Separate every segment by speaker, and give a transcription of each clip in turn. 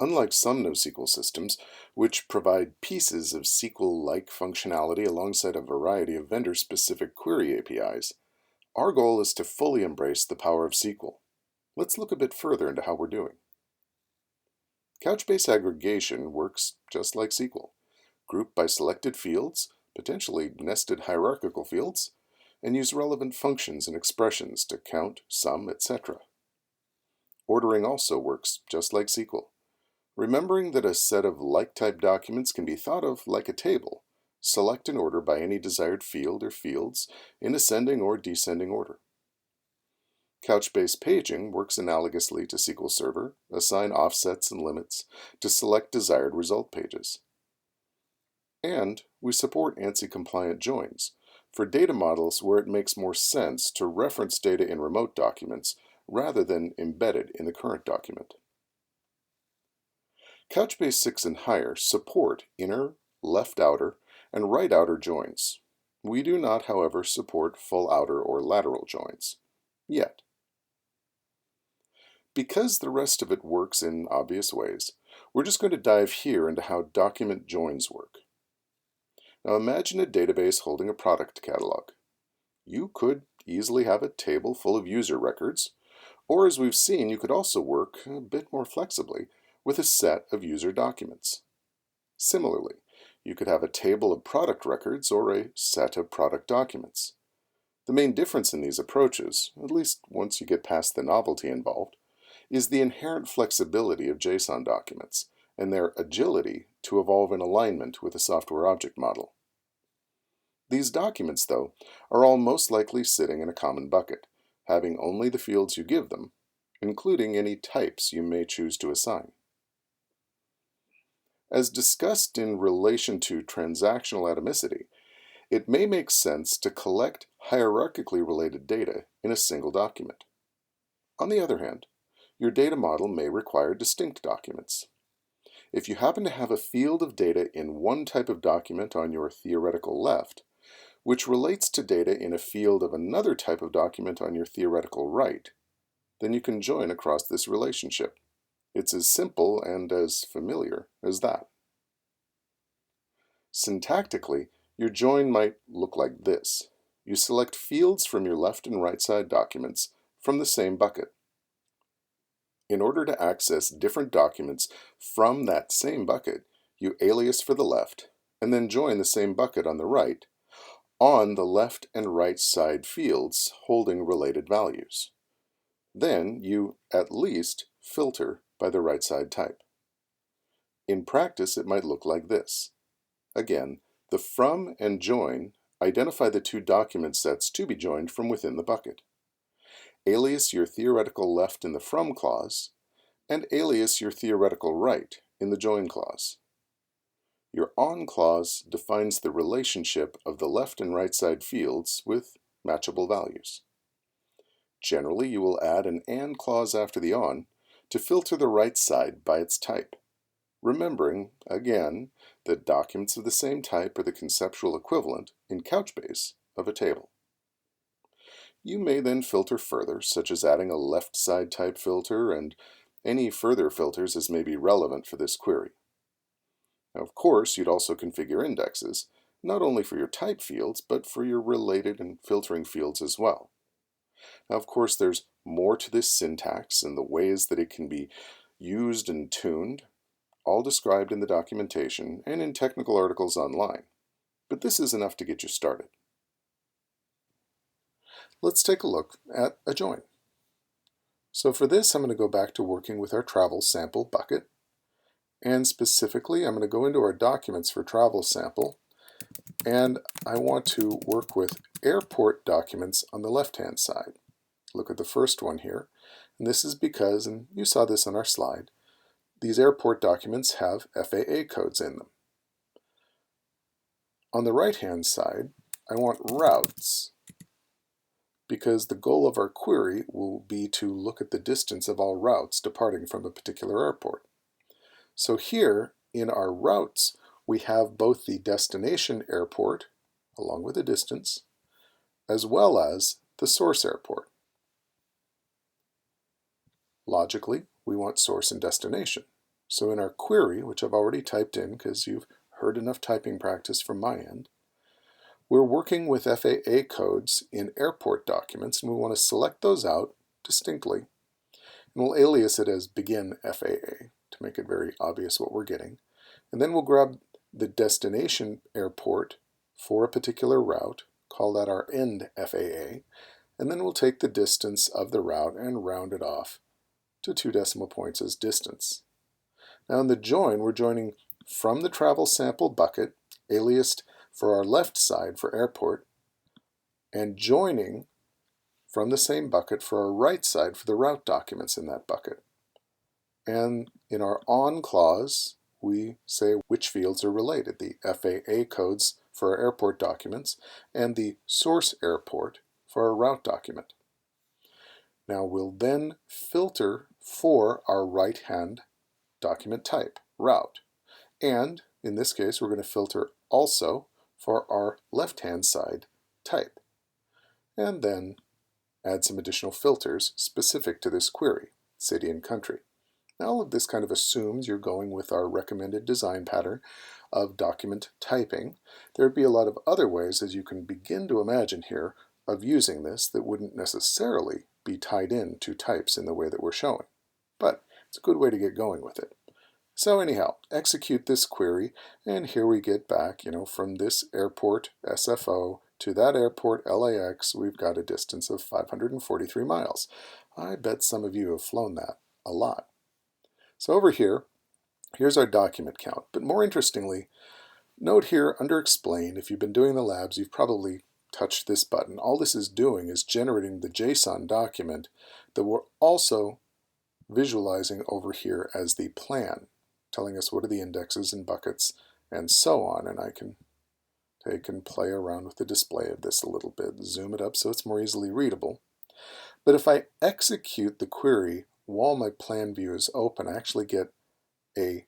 Speaker 1: Unlike some NoSQL systems, which provide pieces of SQL-like functionality alongside a variety of vendor-specific query APIs, our goal is to fully embrace the power of SQL. Let's look a bit further into how we're doing. Couchbase aggregation works just like SQL. Group by selected fields, potentially nested hierarchical fields, and use relevant functions and expressions to count, sum, etc. Ordering also works just like SQL. Remembering that a set of like-type documents can be thought of like a table, select an order by any desired field or fields in ascending or descending order. Couchbase paging works analogously to SQL Server, assign offsets and limits to select desired result pages. And we support ANSI-compliant joins for data models where it makes more sense to reference data in remote documents rather than embedded in the current document. Couchbase 6 and higher support inner, left outer, and right outer joins. We do not, however, support full outer or lateral joins, yet. Because the rest of it works in obvious ways, we're just going to dive here into how document joins work. Now imagine a database holding a product catalog. You could easily have a table full of user records, or as we've seen, you could also work a bit more flexibly with a set of user documents. Similarly, you could have a table of product records or a set of product documents. The main difference in these approaches, at least once you get past the novelty involved, is the inherent flexibility of JSON documents and their agility to evolve in alignment with a software object model. These documents, though, are all most likely sitting in a common bucket, having only the fields you give them, including any types you may choose to assign. As discussed in relation to transactional atomicity, it may make sense to collect hierarchically related data in a single document. On the other hand, your data model may require distinct documents. If you happen to have a field of data in one type of document on your theoretical left, which relates to data in a field of another type of document on your theoretical right, then you can join across this relationship. It's as simple and as familiar as that. Syntactically, your join might look like this. You select fields from your left and right side documents from the same bucket. In order to access different documents from that same bucket, you alias for the left, and then join the same bucket on the right on the left and right side fields holding related values. Then you at least filter by the right side type. In practice, it might look like this. Again, the from and join identify the two document sets to be joined from within the bucket. Alias your theoretical left in the from clause, and alias your theoretical right in the join clause. Your on clause defines the relationship of the left and right side fields with matchable values. Generally, you will add an and clause after the on to filter the right side by its type, remembering, again, that documents of the same type are the conceptual equivalent in Couchbase of a table. You may then filter further, such as adding a left side type filter and any further filters as may be relevant for this query. Now, of course, you'd also configure indexes, not only for your type fields, but for your related and filtering fields as well. Now, of course, there's more to this syntax and the ways that it can be used and tuned, all described in the documentation and in technical articles online. But this is enough to get you started. Let's take a look at a join. So for this, I'm going to go back to working with our travel sample bucket. And specifically, I'm going to go into our documents for travel sample, and I want to work with airport documents on the left-hand side. Look at the first one here, and this is because, and you saw this on our slide, these airport documents have FAA codes in them. On the right-hand side, I want routes, because the goal of our query will be to look at the distance of all routes departing from a particular airport. So here in our routes, we have both the destination airport, along with the distance, as well as the source airport. Logically, we want source and destination. So in our query, which I've already typed in because you've heard enough typing practice from my end, we're working with FAA codes in airport documents, and we want to select those out distinctly. And we'll alias it as begin FAA to make it very obvious what we're getting. And then we'll grab the destination airport for a particular route, call that our end FAA, and then we'll take the distance of the route and round it off to 2 decimal points as distance. Now in the join, we're joining from the travel sample bucket, aliased for our left side for airport, and joining from the same bucket for our right side for the route documents in that bucket. And in our on clause, we say which fields are related, the FAA codes for our airport documents and the source airport for our route document. Now we'll then filter for our right-hand document type, route. And in this case, we're going to filter also for our left-hand side type. And then add some additional filters specific to this query, city and country. Now all of this kind of assumes you're going with our recommended design pattern of document typing. There'd be a lot of other ways, as you can begin to imagine here, of using this that wouldn't necessarily be tied in to types in the way that we're showing. But it's a good way to get going with it. So anyhow, execute this query, and here we get back, from this airport SFO to that airport LAX, we've got a distance of 543 miles. I bet some of you have flown that a lot. So over here, here's our document count. But more interestingly, note here under Explain, if you've been doing the labs, you've probably touched this button. All this is doing is generating the JSON document that we're also visualizing over here as the plan, telling us what are the indexes and buckets and so on. And I can take and play around with the display of this a little bit, zoom it up so it's more easily readable. But if I execute the query while my plan view is open, I actually get a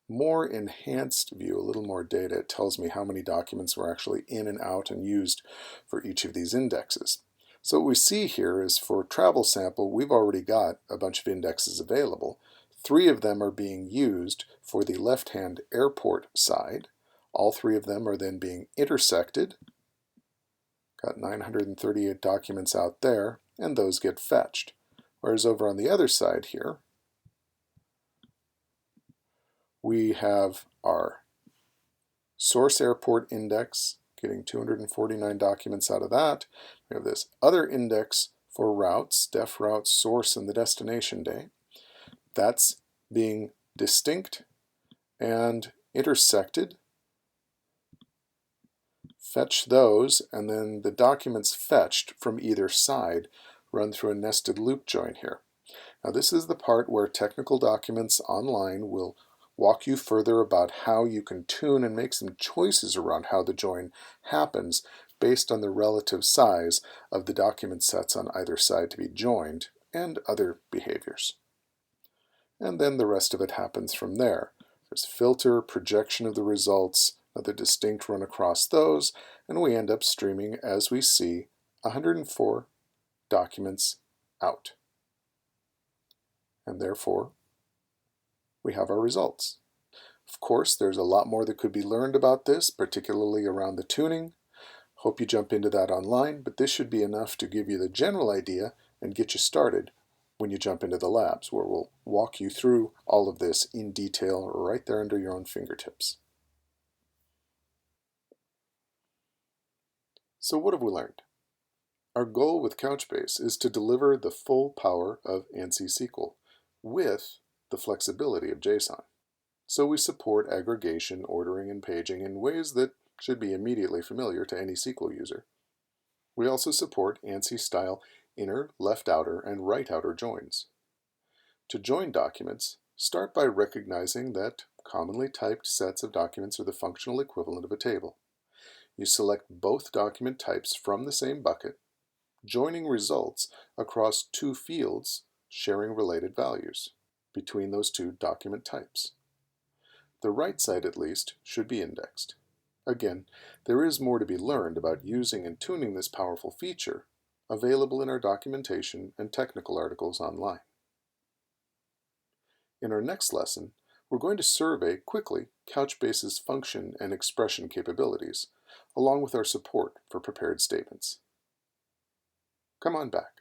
Speaker 1: more enhanced view, a little more data. It tells me how many documents were actually in and out and used for each of these indexes. So what we see here is for travel sample, we've already got a bunch of indexes available. 3 of them are being used for the left-hand airport side. All 3 of them are then being intersected. Got 938 documents out there, and those get fetched. Whereas over on the other side here, we have our source airport index, getting 249 documents out of that. We have this other index for routes, def routes, source, and the destination day. That's being distinct and intersected. Fetch those, and then the documents fetched from either side run through a nested loop join here. Now this is the part where Technical Documents Online will walk you further about how you can tune and make some choices around how the join happens based on the relative size of the document sets on either side to be joined and other behaviors. And then the rest of it happens from there. There's filter, projection of the results, another distinct run across those, and we end up streaming, as we see, 104 documents out. And therefore, we have our results. Of course, there's a lot more that could be learned about this, particularly around the tuning. Hope you jump into that online, but this should be enough to give you the general idea and get you started when you jump into the labs, where we'll walk you through all of this in detail right there under your own fingertips. So what have we learned? Our goal with Couchbase is to deliver the full power of ANSI SQL with the flexibility of JSON. So we support aggregation, ordering, and paging in ways that should be immediately familiar to any SQL user. We also support ANSI-style inner, left outer, and right outer joins. To join documents, start by recognizing that commonly typed sets of documents are the functional equivalent of a table. You select both document types from the same bucket, joining results across 2 fields sharing related values between those 2 document types. The right side, at least, should be indexed. Again, there is more to be learned about using and tuning this powerful feature, available in our documentation and technical articles online. In our next lesson, we're going to survey quickly Couchbase's function and expression capabilities, along with our support for prepared statements. Come on back.